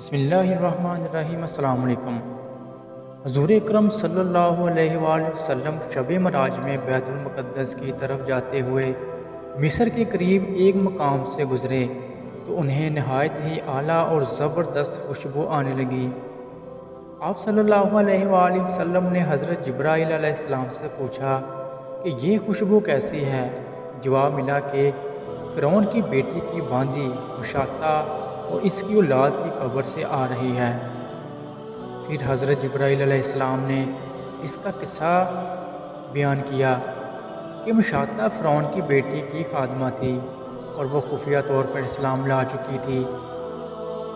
بسم اللہ الرحمن الرحیم۔ السلام علیکم۔ حضور اکرم صلی اللہ علیہ وآلہ وسلم شب معراج میں بیت المقدس کی طرف جاتے ہوئے مصر کے قریب ایک مقام سے گزرے تو انہیں نہایت ہی اعلیٰ اور زبردست خوشبو آنے لگی۔ آپ صلی اللہ علیہ وآلہ وسلم نے حضرت جبرائیل علیہ السلام سے پوچھا کہ یہ خوشبو کیسی ہے؟ جواب ملا کہ فرعون کی بیٹی کی باندی مشاطہ اور اس کی اولاد کی قبر سے آ رہی ہے۔ پھر حضرت جبرائیل علیہ السلام نے اس کا قصہ بیان کیا کہ مشاطہ فرعون کی بیٹی کی خادمہ تھی اور وہ خفیہ طور پر اسلام لا چکی تھی۔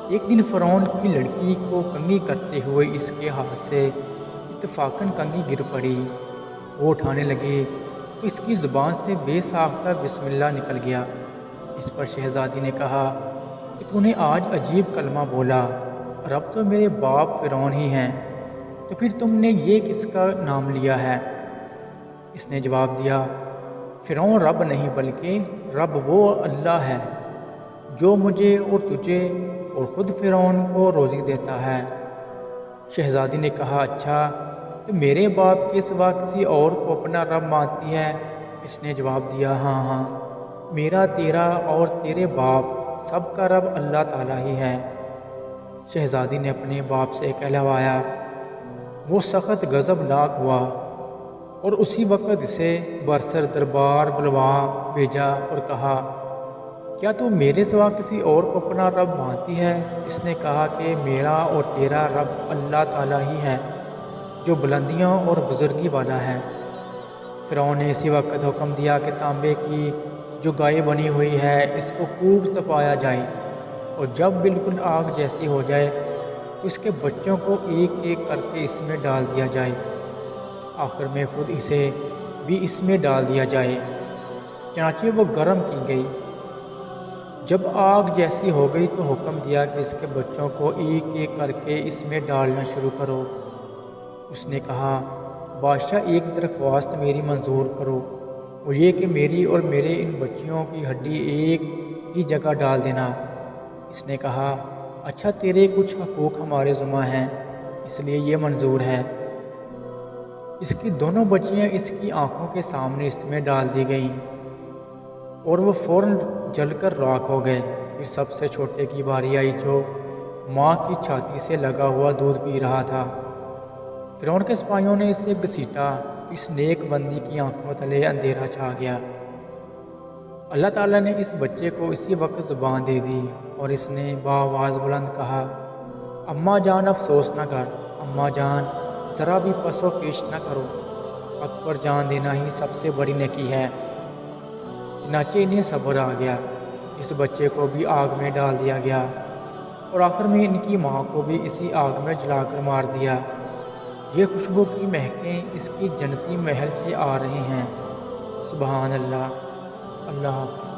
ایک دن فرعون کی لڑکی کو کنگھی کرتے ہوئے اس کے ہاتھ سے اتفاقاً کنگھی گر پڑی۔ وہ اٹھانے لگے تو اس کی زبان سے بے ساختہ بسم اللہ نکل گیا۔ اس پر شہزادی نے کہا کہ تو نے آج عجیب کلمہ بولا اور اب تو میرے باپ فرعون ہی ہیں، تو پھر تم نے یہ کس کا نام لیا ہے؟ اس نے جواب دیا، فرعون رب نہیں بلکہ رب وہ اللہ ہے جو مجھے اور تجھے اور خود فرعون کو روزی دیتا ہے۔ شہزادی نے کہا، اچھا تو میرے باپ کے سوا کسی اور کو اپنا رب مانتی ہے؟ اس نے جواب دیا، ہاں ہاں، میرا، تیرا اور تیرے باپ سب کا رب اللہ تعالیٰ ہی ہے۔ شہزادی نے اپنے باپ سے کہلوایا۔ وہ سخت غضبناک ہوا اور اسی وقت اسے برسر دربار بلوا بھیجا اور کہا، کیا تو میرے سوا کسی اور کو اپنا رب مانتی ہے؟ اس نے کہا کہ میرا اور تیرا رب اللہ تعالیٰ ہی ہے جو بلندیوں اور بزرگی والا ہے۔ فرعون نے اسی وقت حکم دیا کہ تانبے کی جو گائے بنی ہوئی ہے اس کو خوب تپایا جائے اور جب بالکل آگ جیسی ہو جائے تو اس کے بچوں کو ایک ایک کر کے اس میں ڈال دیا جائے، آخر میں خود اسے بھی اس میں ڈال دیا جائے۔ چنانچہ وہ گرم کی گئی۔ جب آگ جیسی ہو گئی تو حکم دیا کہ اس کے بچوں کو ایک ایک کر کے اس میں ڈالنا شروع کرو۔ اس نے کہا، بادشاہ ایک درخواست میری منظور کرو، وہ یہ کہ میری اور میرے ان بچیوں کی ہڈی ایک ہی جگہ ڈال دینا۔ اس نے کہا، اچھا تیرے کچھ حقوق ہمارے ذمہ ہیں اس لیے یہ منظور ہے۔ اس کی دونوں بچیاں اس کی آنکھوں کے سامنے اس میں ڈال دی گئیں اور وہ فوراً جل کر راکھ ہو گئے۔ پھر سب سے چھوٹے کی باری آئی جو ماں کی چھاتی سے لگا ہوا دودھ پی رہا تھا۔ فرعون کے سپاہیوں نے اسے گھسیٹا تو اس نیک بندی کی آنکھوں تلے اندھیرا چھا گیا۔ اللہ تعالیٰ نے اس بچے کو اسی وقت زبان دے دی اور اس نے بآواز بلند کہا، اماں جان افسوس نہ کر، اماں جان ذرا بھی پس و پیش نہ کرو، حق پر جان دینا ہی سب سے بڑی نیکی ہے۔ چنانچہ انہیں صبر آ گیا۔ اس بچے کو بھی آگ میں ڈال دیا گیا اور آخر میں ان کی ماں کو بھی اسی آگ میں جلا کر مار دیا۔ یہ خوشبو کی مہکیں اس کی جنتی محل سے آ رہی ہیں۔ سبحان اللہ۔ اللہ حافظ۔